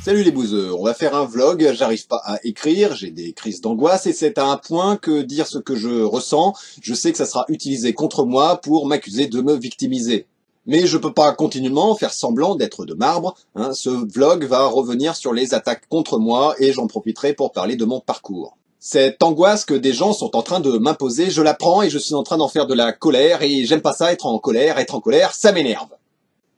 Salut les bouseux, on va faire un vlog, j'arrive pas à écrire, j'ai des crises d'angoisse et c'est à un point que dire ce que je ressens, je sais que ça sera utilisé contre moi pour m'accuser de me victimiser. Mais je peux pas continuellement faire semblant d'être de marbre, hein. Ce vlog va revenir sur les attaques contre moi et j'en profiterai pour parler de mon parcours. Cette angoisse que des gens sont en train de m'imposer, je la prends et je suis en train d'en faire de la colère et j'aime pas ça, être en colère, ça m'énerve.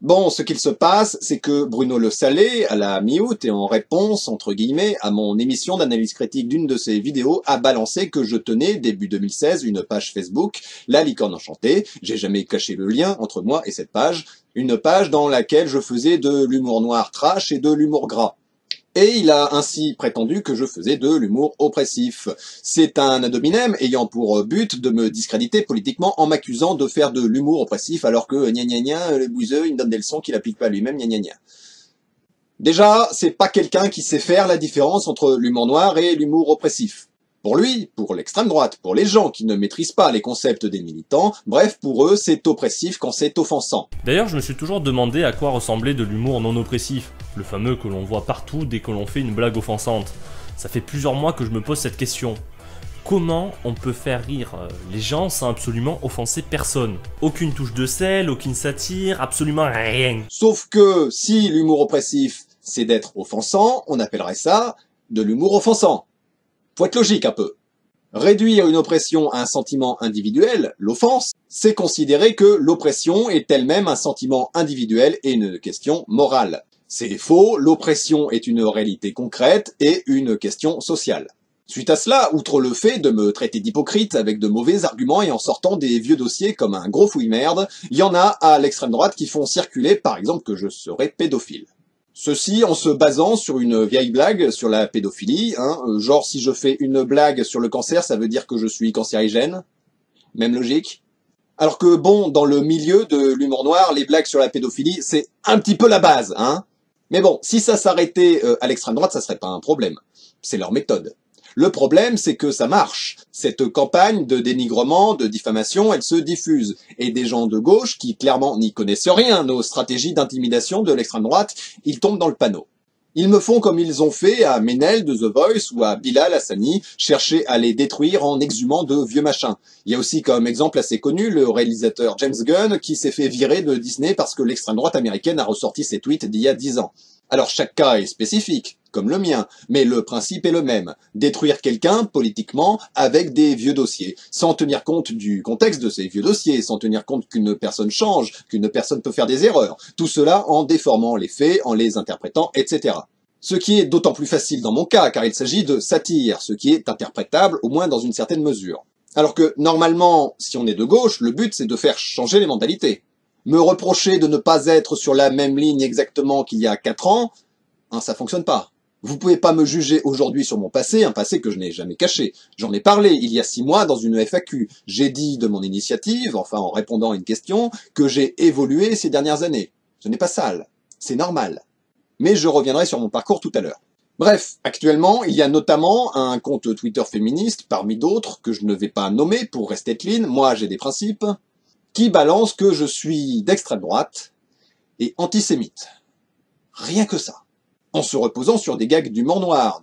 Bon, ce qu'il se passe, c'est que Bruno Le Salé, à la mi-août et en réponse, entre guillemets, à mon émission d'analyse critique d'une de ses vidéos, a balancé que je tenais, début 2016, une page Facebook, La Licorne Enchantée, j'ai jamais caché le lien entre moi et cette page, une page dans laquelle je faisais de l'humour noir trash et de l'humour gras. Et il a ainsi prétendu que je faisais de l'humour oppressif. C'est un ad hominem ayant pour but de me discréditer politiquement en m'accusant de faire de l'humour oppressif alors que gna gna gna, le bouseux, il me donne des leçons qu'il applique pas à lui-même, gna gna gna. Déjà, c'est pas quelqu'un qui sait faire la différence entre l'humour noir et l'humour oppressif. Pour lui, pour l'extrême droite, pour les gens qui ne maîtrisent pas les concepts des militants, bref, pour eux, c'est oppressif quand c'est offensant. D'ailleurs, je me suis toujours demandé à quoi ressemblait de l'humour non oppressif, le fameux que l'on voit partout dès que l'on fait une blague offensante. Ça fait plusieurs mois que je me pose cette question. Comment on peut faire rire les gens sans absolument offenser personne? Aucune touche de sel, aucune satire, absolument rien. Sauf que si l'humour oppressif, c'est d'être offensant, on appellerait ça de l'humour offensant. Faut être logique un peu. Réduire une oppression à un sentiment individuel, l'offense, c'est considérer que l'oppression est elle-même un sentiment individuel et une question morale. C'est faux, l'oppression est une réalité concrète et une question sociale. Suite à cela, outre le fait de me traiter d'hypocrite avec de mauvais arguments et en sortant des vieux dossiers comme un gros fouille-merde, il y en a à l'extrême droite qui font circuler par exemple que je serais pédophile. Ceci en se basant sur une vieille blague sur la pédophilie, genre si je fais une blague sur le cancer, ça veut dire que je suis cancérigène. Même logique. Alors que bon, dans le milieu de l'humour noir, les blagues sur la pédophilie, c'est un petit peu la base, Mais bon, si ça s'arrêtait à l'extrême droite, ça serait pas un problème. C'est leur méthode. Le problème, c'est que ça marche. Cette campagne de dénigrement, de diffamation, elle se diffuse. Et des gens de gauche, qui clairement n'y connaissent rien, nos stratégies d'intimidation de l'extrême droite, ils tombent dans le panneau. Ils me font comme ils ont fait à Ménel de The Voice ou à Bilal Hassani, chercher à les détruire en exhumant de vieux machins. Il y a aussi comme exemple assez connu le réalisateur James Gunn qui s'est fait virer de Disney parce que l'extrême droite américaine a ressorti ses tweets d'il y a 10 ans. Alors chaque cas est spécifique, comme le mien, mais le principe est le même. Détruire quelqu'un, politiquement, avec des vieux dossiers, sans tenir compte du contexte de ces vieux dossiers, sans tenir compte qu'une personne change, qu'une personne peut faire des erreurs. Tout cela en déformant les faits, en les interprétant, etc. Ce qui est d'autant plus facile dans mon cas, car il s'agit de satire, ce qui est interprétable au moins dans une certaine mesure. Alors que, normalement, si on est de gauche, le but c'est de faire changer les mentalités. Me reprocher de ne pas être sur la même ligne exactement qu'il y a 4 ans, ça fonctionne pas. Vous pouvez pas me juger aujourd'hui sur mon passé, un passé que je n'ai jamais caché. J'en ai parlé il y a 6 mois dans une FAQ. J'ai dit de mon initiative, enfin en répondant à une question, que j'ai évolué ces dernières années. Ce n'est pas sale, c'est normal. Mais je reviendrai sur mon parcours tout à l'heure. Bref, actuellement, il y a notamment un compte Twitter féministe, parmi d'autres, que je ne vais pas nommer pour rester clean, moi j'ai des principes, qui balance que je suis d'extrême droite et antisémite. Rien que ça. En se reposant sur des gags d'humour noir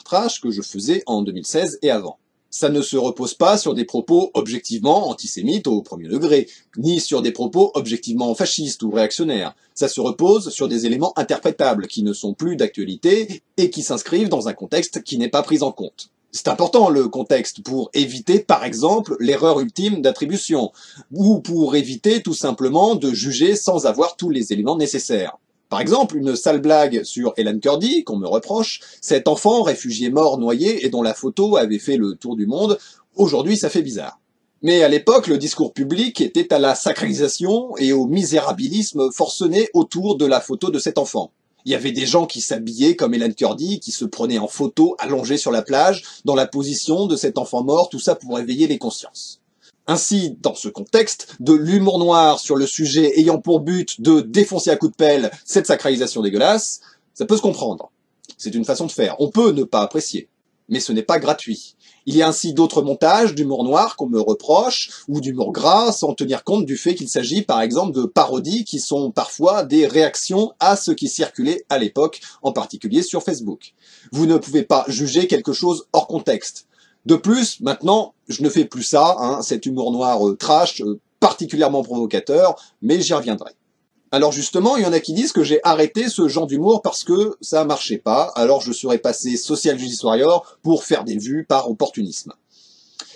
trash que je faisais en 2016 et avant. Ça ne se repose pas sur des propos objectivement antisémites au premier degré, ni sur des propos objectivement fascistes ou réactionnaires. Ça se repose sur des éléments interprétables qui ne sont plus d'actualité et qui s'inscrivent dans un contexte qui n'est pas pris en compte. C'est important le contexte pour éviter par exemple l'erreur ultime d'attribution, ou pour éviter tout simplement de juger sans avoir tous les éléments nécessaires. Par exemple, une sale blague sur Hélène Kurdi, qu'on me reproche, cet enfant réfugié mort noyé et dont la photo avait fait le tour du monde, aujourd'hui ça fait bizarre. Mais à l'époque, le discours public était à la sacralisation et au misérabilisme forcené autour de la photo de cet enfant. Il y avait des gens qui s'habillaient comme Hélène Kurdi, qui se prenaient en photo allongés sur la plage, dans la position de cet enfant mort, tout ça pour éveiller les consciences. Ainsi, dans ce contexte, de l'humour noir sur le sujet ayant pour but de défoncer à coups de pelle cette sacralisation dégueulasse, ça peut se comprendre. C'est une façon de faire, on peut ne pas apprécier. mais ce n'est pas gratuit. Il y a ainsi d'autres montages d'humour noir qu'on me reproche, ou d'humour gras, sans tenir compte du fait qu'il s'agit par exemple de parodies qui sont parfois des réactions à ce qui circulait à l'époque, en particulier sur Facebook. Vous ne pouvez pas juger quelque chose hors contexte. De plus, maintenant, je ne fais plus ça, cet humour noir trash, particulièrement provocateur, mais j'y reviendrai. Alors justement, il y en a qui disent que j'ai arrêté ce genre d'humour parce que ça marchait pas, alors je serais passé Social Justice Warrior pour faire des vues par opportunisme.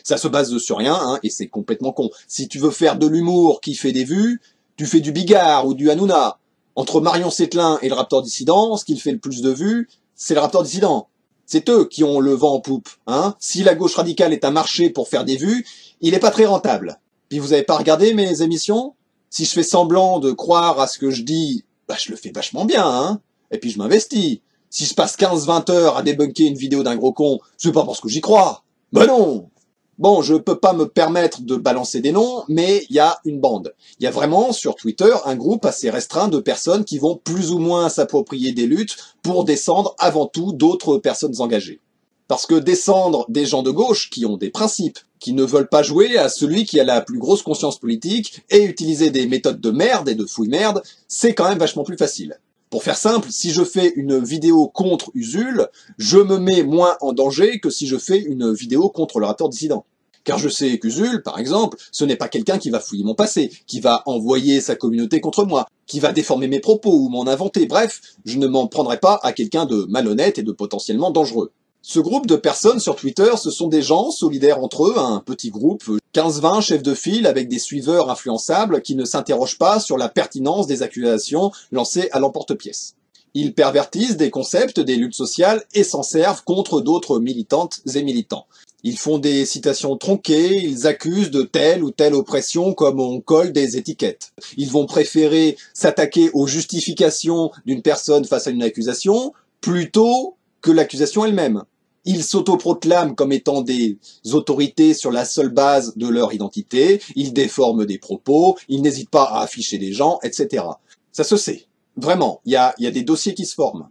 Ça se base sur rien, et c'est complètement con. Si tu veux faire de l'humour qui fait des vues, tu fais du Bigard ou du Hanouna. Entre Marion Sételin et le Raptor Dissident, ce qui fait le plus de vues, c'est le Raptor Dissident. C'est eux qui ont le vent en poupe. Si la gauche radicale est un marché pour faire des vues, il est pas très rentable. Puis vous avez pas regardé mes émissions ? Si je fais semblant de croire à ce que je dis, je le fais vachement bien, Et puis je m'investis. Si je passe 15-20 heures à débunker une vidéo d'un gros con, c'est pas parce que j'y crois. Ben non. Bon, je peux pas me permettre de balancer des noms, mais il y a une bande. Il y a vraiment, sur Twitter, un groupe assez restreint de personnes qui vont plus ou moins s'approprier des luttes pour descendre avant tout d'autres personnes engagées. Parce que descendre des gens de gauche qui ont des principes, qui ne veulent pas jouer à celui qui a la plus grosse conscience politique et utiliser des méthodes de merde et de fouille-merde, c'est quand même vachement plus facile. Pour faire simple, si je fais une vidéo contre Usul, je me mets moins en danger que si je fais une vidéo contre le Raptor Dissident. Car je sais qu'Usul, par exemple, ce n'est pas quelqu'un qui va fouiller mon passé, qui va envoyer sa communauté contre moi, qui va déformer mes propos ou m'en inventer, bref, je ne m'en prendrai pas à quelqu'un de malhonnête et de potentiellement dangereux. Ce groupe de personnes sur Twitter, ce sont des gens solidaires entre eux, un petit groupe, 15-20 chefs de file avec des suiveurs influençables qui ne s'interrogent pas sur la pertinence des accusations lancées à l'emporte-pièce. Ils pervertissent des concepts des luttes sociales et s'en servent contre d'autres militantes et militants. Ils font des citations tronquées, ils accusent de telle ou telle oppression comme on colle des étiquettes. Ils vont préférer s'attaquer aux justifications d'une personne face à une accusation plutôt que l'accusation elle-même. Ils s'autoproclament comme étant des autorités sur la seule base de leur identité, ils déforment des propos, ils n'hésitent pas à afficher des gens, etc. Ça se sait. Vraiment, il y a des dossiers qui se forment.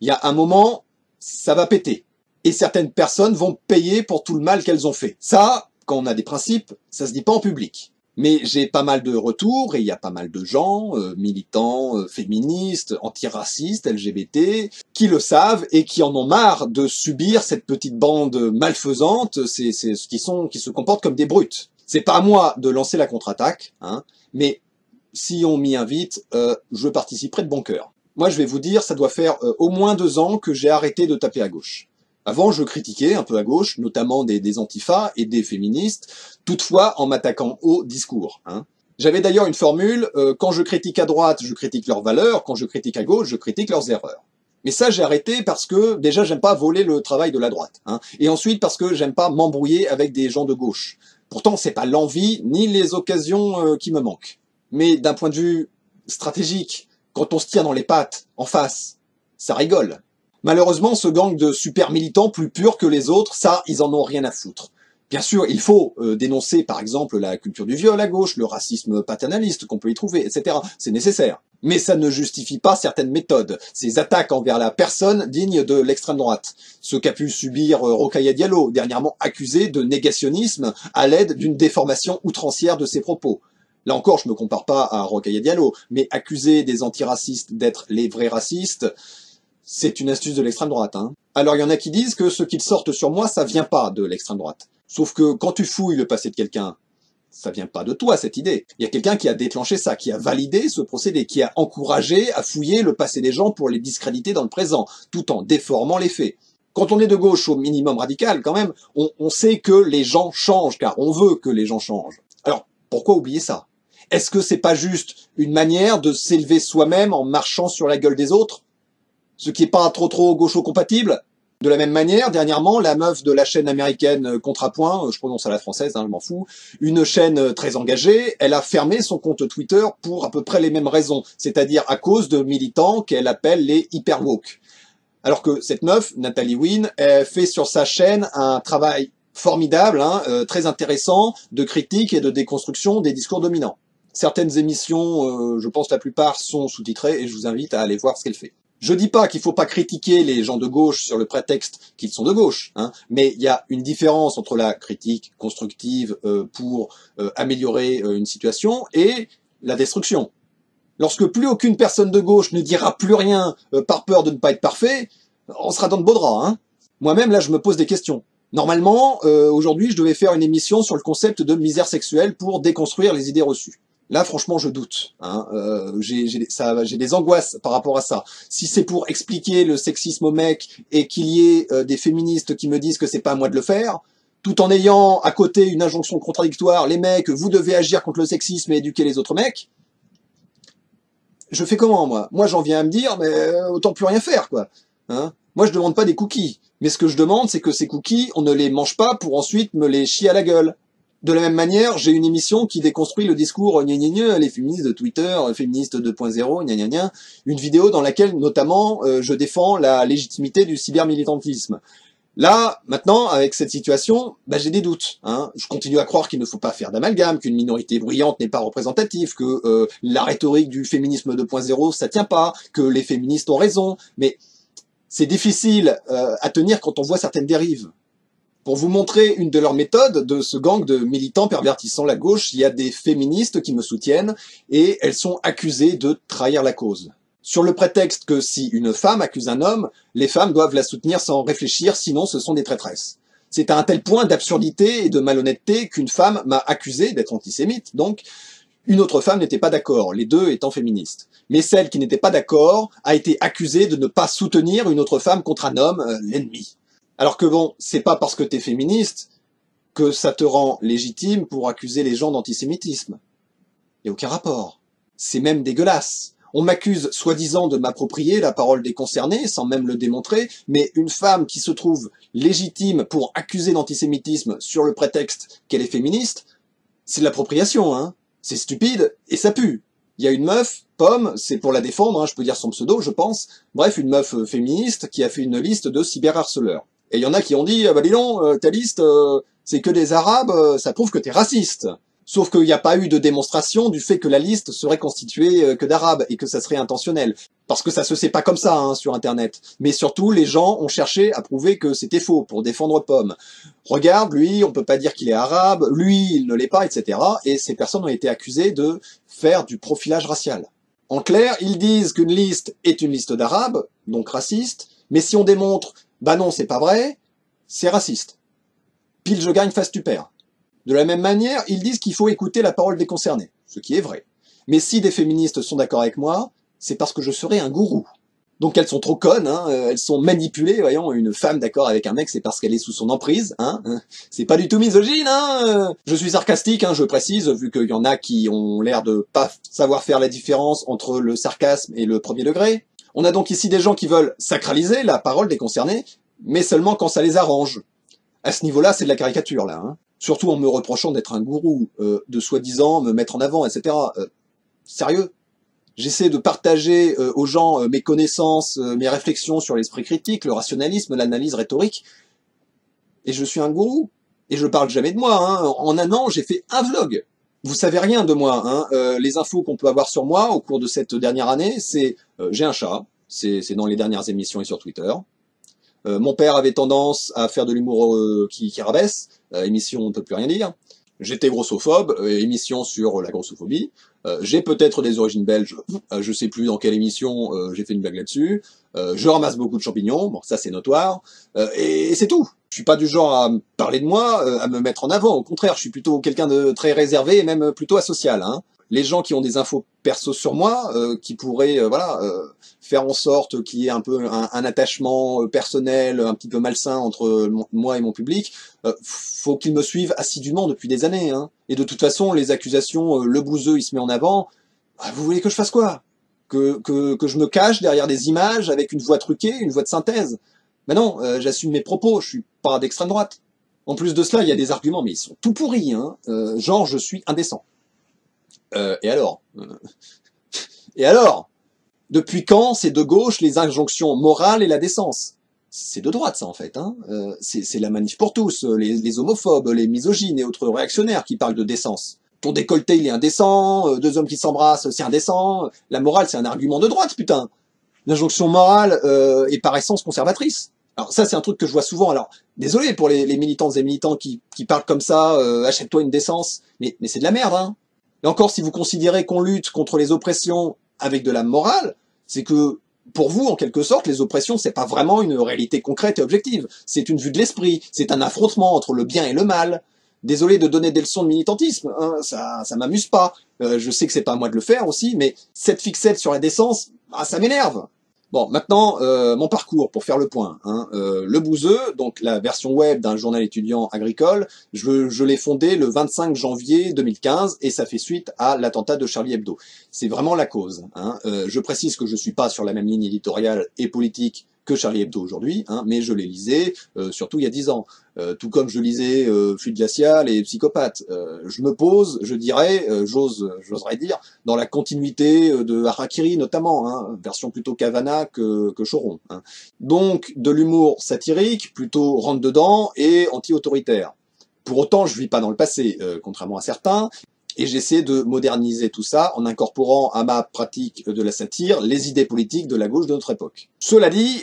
Il y a un moment, ça va péter. Et certaines personnes vont payer pour tout le mal qu'elles ont fait. Ça, quand on a des principes, ça se dit pas en public. Mais j'ai pas mal de retours, et il y a pas mal de gens, militants, féministes, antiracistes, LGBT, qui le savent et qui en ont marre de subir cette petite bande malfaisante, qui se comportent comme des brutes. C'est pas à moi de lancer la contre-attaque, mais si on m'y invite, je participerai de bon cœur. Moi, je vais vous dire, ça doit faire au moins 2 ans que j'ai arrêté de taper à gauche. Avant, je critiquais un peu à gauche, notamment des antifas et des féministes, toutefois en m'attaquant au discours. J'avais d'ailleurs une formule, quand je critique à droite, je critique leurs valeurs, quand je critique à gauche, je critique leurs erreurs. Mais ça, j'ai arrêté parce que, déjà, j'aime pas voler le travail de la droite. Et ensuite, parce que j'aime pas m'embrouiller avec des gens de gauche. Pourtant, c'est pas l'envie ni les occasions qui me manquent. Mais d'un point de vue stratégique, quand on se tire dans les pattes, en face, ça rigole. Malheureusement, ce gang de super militants plus purs que les autres, ça, ils en ont rien à foutre. Bien sûr, il faut dénoncer, par exemple, la culture du viol à gauche, le racisme paternaliste qu'on peut y trouver, etc. C'est nécessaire. Mais ça ne justifie pas certaines méthodes, ces attaques envers la personne digne de l'extrême droite. Ce qu'a pu subir Rokhaya Diallo, dernièrement accusé de négationnisme à l'aide d'une déformation outrancière de ses propos. Là encore, je me compare pas à Rokhaya Diallo, mais accuser des antiracistes d'être les vrais racistes, c'est une astuce de l'extrême droite. Alors il y en a qui disent que ce qu'ils sortent sur moi, ça vient pas de l'extrême droite. Sauf que quand tu fouilles le passé de quelqu'un, ça vient pas de toi, cette idée. Il y a quelqu'un qui a déclenché ça, qui a validé ce procédé, qui a encouragé à fouiller le passé des gens pour les discréditer dans le présent, tout en déformant les faits. Quand on est de gauche au minimum radical, quand même, on sait que les gens changent, car on veut que les gens changent. Alors, pourquoi oublier ça? Est-ce que c'est pas juste une manière de s'élever soi-même en marchant sur la gueule des autres? Ce qui est pas trop gaucho-compatible? De la même manière, dernièrement, la meuf de la chaîne américaine Contrapoint, je prononce à la française, je m'en fous, une chaîne très engagée, elle a fermé son compte Twitter pour à peu près les mêmes raisons, c'est-à-dire à cause de militants qu'elle appelle les hyper-woke. Alors que cette meuf, Nathalie Wynn, elle fait sur sa chaîne un travail formidable, très intéressant, de critique et de déconstruction des discours dominants. Certaines émissions, je pense la plupart, sont sous-titrées et je vous invite à aller voir ce qu'elle fait. Je dis pas qu'il faut pas critiquer les gens de gauche sur le prétexte qu'ils sont de gauche, hein, mais il y a une différence entre la critique constructive pour améliorer une situation et la destruction. Lorsque plus aucune personne de gauche ne dira plus rien par peur de ne pas être parfait, on sera dans de beaux draps. Hein. Moi-même, là, je me pose des questions. Normalement, aujourd'hui, je devais faire une émission sur le concept de misère sexuelle pour déconstruire les idées reçues. Là, franchement, je doute. Hein. J'ai des angoisses par rapport à ça. Si c'est pour expliquer le sexisme aux mecs et qu'il y ait des féministes qui me disent que c'est pas à moi de le faire, tout en ayant à côté une injonction contradictoire, les mecs, vous devez agir contre le sexisme et éduquer les autres mecs, je fais comment, moi? Moi, j'en viens à me dire, mais autant plus rien faire, quoi. Hein? Moi, je demande pas des cookies. Mais ce que je demande, c'est que ces cookies, on ne les mange pas pour ensuite me les chier à la gueule. De la même manière, j'ai une émission qui déconstruit le discours gna gna gna, les féministes de Twitter, féministes 2.0, gna gna gna. Une vidéo dans laquelle, notamment, je défends la légitimité du cybermilitantisme. Là, maintenant, avec cette situation, j'ai des doutes. Hein. Je continue à croire qu'il ne faut pas faire d'amalgame, qu'une minorité bruyante n'est pas représentative, que la rhétorique du féminisme 2.0, ça tient pas, que les féministes ont raison. Mais c'est difficile à tenir quand on voit certaines dérives. Pour vous montrer une de leurs méthodes de ce gang de militants pervertissant la gauche, il y a des féministes qui me soutiennent et elles sont accusées de trahir la cause. Sur le prétexte que si une femme accuse un homme, les femmes doivent la soutenir sans réfléchir, sinon ce sont des traîtresses. C'est à un tel point d'absurdité et de malhonnêteté qu'une femme m'a accusé d'être antisémite, donc une autre femme n'était pas d'accord, les deux étant féministes. Mais celle qui n'était pas d'accord a été accusée de ne pas soutenir une autre femme contre un homme, l'ennemi. Alors que bon, c'est pas parce que t'es féministe que ça te rend légitime pour accuser les gens d'antisémitisme. Y a aucun rapport. C'est même dégueulasse. On m'accuse soi-disant de m'approprier la parole des concernés, sans même le démontrer, mais une femme qui se trouve légitime pour accuser d'antisémitisme sur le prétexte qu'elle est féministe, c'est de l'appropriation, hein. C'est stupide et ça pue. Il y a une meuf, Pomme, c'est pour la défendre, hein, je peux dire son pseudo, je pense, bref, une meuf féministe qui a fait une liste de cyberharceleurs. Et il y en a qui ont dit, dis donc, ta liste, c'est que des arabes, ça prouve que t'es raciste. Sauf qu'il n'y a pas eu de démonstration du fait que la liste serait constituée que d'arabes et que ça serait intentionnel. Parce que ça se sait pas comme ça hein, sur Internet. Mais surtout, les gens ont cherché à prouver que c'était faux pour défendre Pomme. Regarde, lui, on peut pas dire qu'il est arabe, lui, il ne l'est pas, etc. Et ces personnes ont été accusées de faire du profilage racial. En clair, ils disent qu'une liste est une liste d'arabes, donc raciste, mais si on démontre, non, c'est pas vrai, c'est raciste. Pile je gagne, face tu perds. De la même manière, ils disent qu'il faut écouter la parole des concernés, ce qui est vrai. Mais si des féministes sont d'accord avec moi, c'est parce que je serai un gourou. Donc elles sont trop connes, hein, elles sont manipulées, voyons, une femme d'accord avec un mec, c'est parce qu'elle est sous son emprise, hein, c'est pas du tout misogyne, hein. Je suis sarcastique, hein, je précise, vu qu'il y en a qui ont l'air de pas savoir faire la différence entre le sarcasme et le premier degré. On a donc ici des gens qui veulent sacraliser la parole des concernés, mais seulement quand ça les arrange. À ce niveau-là, c'est de la caricature, là, hein. Surtout en me reprochant d'être un gourou, de soi-disant me mettre en avant, etc. Sérieux? J'essaie de partager aux gens mes connaissances, mes réflexions sur l'esprit critique, le rationalisme, l'analyse rhétorique. Et je suis un gourou. Et je parle jamais de moi. Hein. En un an, j'ai fait un vlog. Vous savez rien de moi. Hein. Les infos qu'on peut avoir sur moi au cours de cette dernière année, c'est j'ai un chat. C'est dans les dernières émissions et sur Twitter. Mon père avait tendance à faire de l'humour qui rabaisse. Émission, on ne peut plus rien dire. J'étais grossophobe, émission sur la grossophobie. J'ai peut-être des origines belges, je sais plus dans quelle émission j'ai fait une blague là-dessus. Je ramasse beaucoup de champignons, bon ça c'est notoire. Et c'est tout. Je suis pas du genre à parler de moi, à me mettre en avant. Au contraire, je suis plutôt quelqu'un de très réservé et même plutôt asocial. Hein. Les gens qui ont des infos perso sur moi, qui pourraient faire en sorte qu'il y ait un peu un attachement personnel, un petit peu malsain entre moi et mon public, faut qu'ils me suivent assidûment depuis des années. Hein. Et de toute façon, les accusations, le bouseux il se met en avant, vous voulez que je fasse quoi? Que je me cache derrière des images avec une voix truquée, une voix de synthèse? Mais non, j'assume mes propos, je suis pas d'extrême droite. En plus de cela, il y a des arguments, mais ils sont tout pourris, hein. Genre je suis indécent. Et alors Et alors depuis quand c'est de gauche les injonctions morales et la décence? C'est de droite ça en fait, hein. C'est la manif pour tous, les homophobes, les misogynes et autres réactionnaires qui parlent de décence. Ton décolleté il est indécent, deux hommes qui s'embrassent c'est indécent, la morale c'est un argument de droite putain. Une injonction morale est par essence conservatrice. Alors ça, c'est un truc que je vois souvent. Alors, désolé pour les militantes et militants qui parlent comme ça, achète-toi une décence, mais c'est de la merde, hein. Et encore, si vous considérez qu'on lutte contre les oppressions avec de la morale, c'est que, pour vous, en quelque sorte, les oppressions, c'est pas vraiment une réalité concrète et objective. C'est une vue de l'esprit, c'est un affrontement entre le bien et le mal. Désolé de donner des leçons de militantisme, hein, ça m'amuse pas. Je sais que c'est pas à moi de le faire aussi, mais cette fixette sur la décence, ça m'énerve. Bon, maintenant, mon parcours, pour faire le point. Hein, le Bouzeux, donc la version web d'un journal étudiant agricole, je l'ai fondé le 25 janvier 2015 et ça fait suite à l'attentat de Charlie Hebdo. C'est vraiment la cause. Hein. Je précise que je suis pas sur la même ligne éditoriale et politique que Charlie Hebdo aujourd'hui, hein, mais je les lisais, surtout il y a 10 ans. Tout comme je lisais Fluide glacial et Psychopathe. Je me pose, je dirais, j'oserais dire, dans la continuité de Harakiri notamment, hein, version plutôt Cavana que Choron. Hein. Donc de l'humour satirique, plutôt rentre-dedans et anti-autoritaire. Pour autant, je vis pas dans le passé, contrairement à certains, et j'essaie de moderniser tout ça en incorporant à ma pratique de la satire les idées politiques de la gauche de notre époque. Cela dit,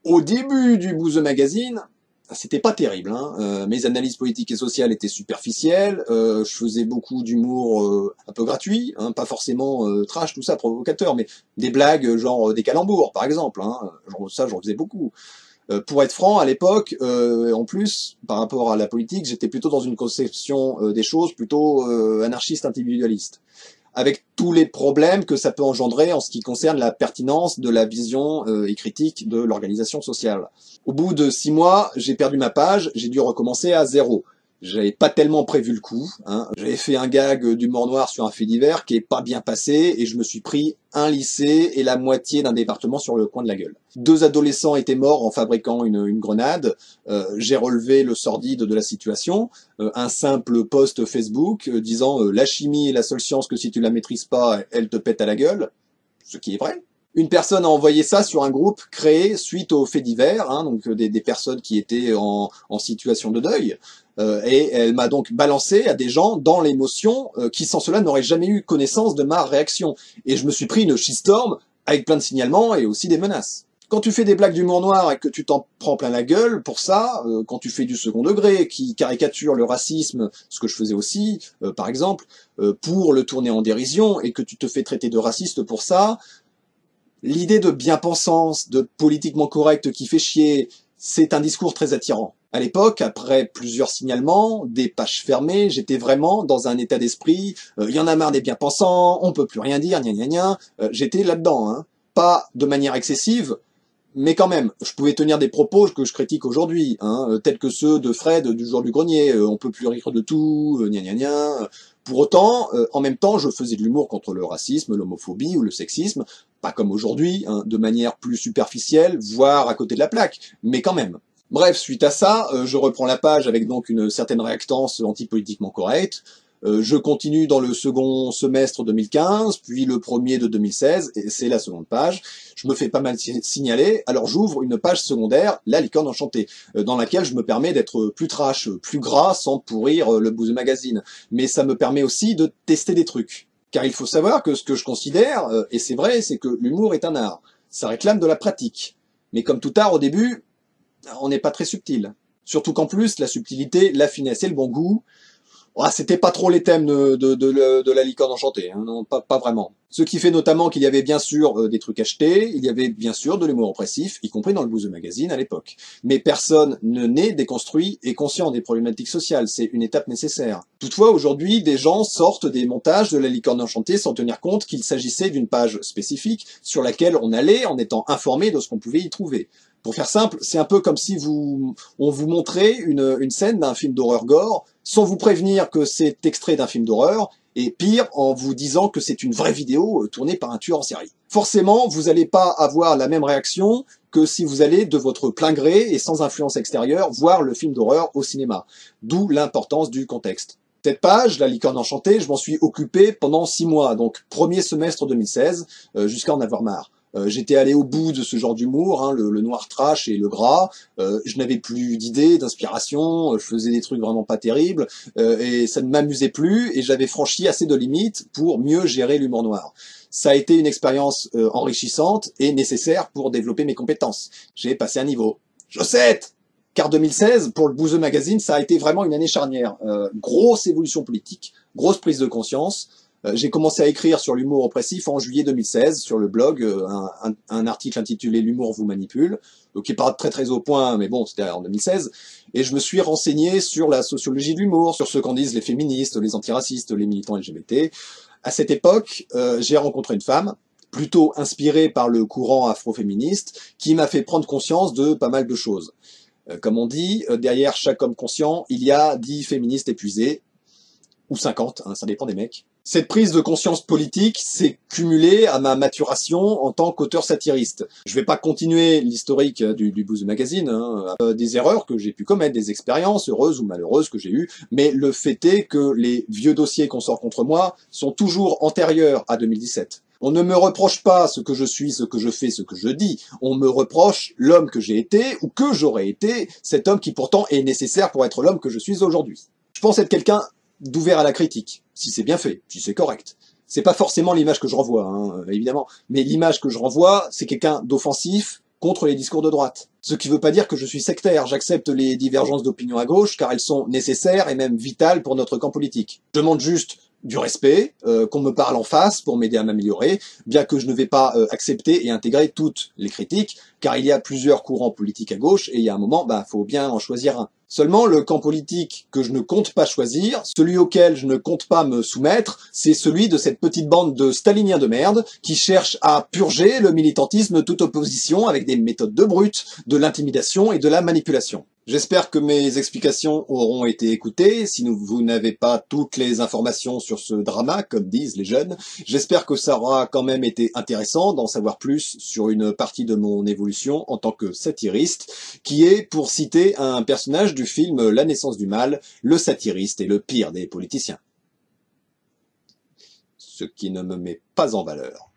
au début du Bouzeux Magazine, c'était pas terrible, hein. Mes analyses politiques et sociales étaient superficielles, je faisais beaucoup d'humour un peu gratuit, hein, pas forcément trash, tout ça, provocateur, mais des blagues genre des calembours, par exemple, hein, ça j'en faisais beaucoup. Pour être franc, à l'époque, en plus, par rapport à la politique, j'étais plutôt dans une conception des choses plutôt anarchiste individualiste, avec tous les problèmes que ça peut engendrer en ce qui concerne la pertinence de la vision et critique de l'organisation sociale. Au bout de 6 mois, j'ai perdu ma page, j'ai dû recommencer à zéro. J'avais pas tellement prévu le coup, hein. J'avais fait un gag d'humour noir sur un fait divers qui est pas bien passé et je me suis pris un lycée et la moitié d'un département sur le coin de la gueule. 2 adolescents étaient morts en fabriquant une grenade. J'ai relevé le sordide de la situation. Un simple post Facebook disant la chimie est la seule science que si tu la maîtrises pas, elle te pète à la gueule. Ce qui est vrai. Une personne a envoyé ça sur un groupe créé suite aux faits divers, hein, donc des personnes qui étaient en situation de deuil, et elle m'a donc balancé à des gens dans l'émotion qui sans cela n'auraient jamais eu connaissance de ma réaction. Et je me suis pris une shitstorm avec plein de signalements et aussi des menaces. Quand tu fais des blagues d'humour noir et que tu t'en prends plein la gueule pour ça, quand tu fais du second degré, qui caricature le racisme, ce que je faisais aussi, par exemple, pour le tourner en dérision, et que tu te fais traiter de raciste pour ça, l'idée de bien-pensance, de politiquement correct qui fait chier, c'est un discours très attirant. À l'époque, après plusieurs signalements, des pages fermées, j'étais vraiment dans un état d'esprit, y en a marre des bien-pensants, on peut plus rien dire, gna gna gna, j'étais là-dedans, hein. Pas de manière excessive, mais quand même, je pouvais tenir des propos que je critique aujourd'hui, hein, tels que ceux de Fred du jour du grenier, on peut plus rire de tout, gna gna gna. Pour autant, en même temps, je faisais de l'humour contre le racisme, l'homophobie ou le sexisme, pas comme aujourd'hui, hein, de manière plus superficielle, voire à côté de la plaque, mais quand même. Bref, suite à ça, je reprends la page avec donc une certaine réactance antipolitiquement correcte. Je continue dans le second semestre 2015, puis le premier de 2016, et c'est la seconde page. Je me fais pas mal signaler, alors j'ouvre une page secondaire, La Licorne Enchantée, dans laquelle je me permets d'être plus trash, plus gras, sans pourrir le Bouzeux Magazine. Mais ça me permet aussi de tester des trucs. Car il faut savoir que ce que je considère, et c'est vrai, c'est que l'humour est un art. Ça réclame de la pratique. Mais comme tout art au début, on n'est pas très subtil. Surtout qu'en plus, la subtilité, la finesse et le bon goût, c'était pas trop les thèmes de La Licorne Enchantée, hein, non, pas vraiment. Ce qui fait notamment qu'il y avait bien sûr des trucs achetés, il y avait bien sûr de l'humour oppressif, y compris dans le Bouzeux Magazine à l'époque. Mais personne ne n'est déconstruit et conscient des problématiques sociales, c'est une étape nécessaire. Toutefois, aujourd'hui, des gens sortent des montages de La Licorne Enchantée sans tenir compte qu'il s'agissait d'une page spécifique sur laquelle on allait en étant informé de ce qu'on pouvait y trouver. Pour faire simple, c'est un peu comme si on vous montrait une scène d'un film d'horreur gore, sans vous prévenir que c'est extrait d'un film d'horreur, et pire, en vous disant que c'est une vraie vidéo tournée par un tueur en série. Forcément, vous n'allez pas avoir la même réaction que si vous allez de votre plein gré et sans influence extérieure voir le film d'horreur au cinéma. D'où l'importance du contexte. Cette page, La Licorne Enchantée, je m'en suis occupé pendant 6 mois, donc premier semestre 2016, jusqu'à en avoir marre. J'étais allé au bout de ce genre d'humour, hein, le noir trash et le gras. Je n'avais plus d'idées, d'inspiration, je faisais des trucs vraiment pas terribles, et ça ne m'amusait plus, et j'avais franchi assez de limites pour mieux gérer l'humour noir. Ça a été une expérience enrichissante et nécessaire pour développer mes compétences. J'ai passé un niveau. Josette! Car 2016, pour le Bouzeux Magazine, ça a été vraiment une année charnière. Grosse évolution politique, grosse prise de conscience. J'ai commencé à écrire sur l'humour oppressif en juillet 2016 sur le blog, un article intitulé L'humour vous manipule, qui est pas très au point, mais bon, c'était en 2016. Et je me suis renseigné sur la sociologie de l'humour, sur ce qu'en disent les féministes, les antiracistes, les militants LGBT. À cette époque, j'ai rencontré une femme, plutôt inspirée par le courant afroféministe, qui m'a fait prendre conscience de pas mal de choses. Comme on dit, derrière chaque homme conscient, il y a 10 féministes épuisés, ou 50, hein, ça dépend des mecs. Cette prise de conscience politique s'est cumulée à ma maturation en tant qu'auteur satiriste. Je vais pas continuer l'historique du Bouzeux Magazine, hein, des erreurs que j'ai pu commettre, des expériences heureuses ou malheureuses que j'ai eues, mais le fait est que les vieux dossiers qu'on sort contre moi sont toujours antérieurs à 2017. On ne me reproche pas ce que je suis, ce que je fais, ce que je dis. On me reproche l'homme que j'ai été ou que j'aurais été, cet homme qui pourtant est nécessaire pour être l'homme que je suis aujourd'hui. Je pense être quelqu'un d'ouvert à la critique, si c'est bien fait, si c'est correct. C'est pas forcément l'image que je renvoie, hein, évidemment, mais l'image que je renvoie, c'est quelqu'un d'offensif contre les discours de droite. Ce qui veut pas dire que je suis sectaire, j'accepte les divergences d'opinion à gauche, car elles sont nécessaires et même vitales pour notre camp politique. Je demande juste du respect, qu'on me parle en face pour m'aider à m'améliorer, bien que je ne vais pas accepter et intégrer toutes les critiques, car il y a plusieurs courants politiques à gauche, et il y a un moment, faut bien en choisir un. Seulement, le camp politique que je ne compte pas choisir, celui auquel je ne compte pas me soumettre, c'est celui de cette petite bande de staliniens de merde qui cherchent à purger le militantisme de toute opposition avec des méthodes de brute, de l'intimidation et de la manipulation. J'espère que mes explications auront été écoutées. Si vous n'avez pas toutes les informations sur ce drama, comme disent les jeunes, j'espère que ça aura quand même été intéressant d'en savoir plus sur une partie de mon évolution en tant que satiriste, qui est, pour citer un personnage du film La naissance du mal, le satiriste est le pire des politiciens. Ce qui ne me met pas en valeur.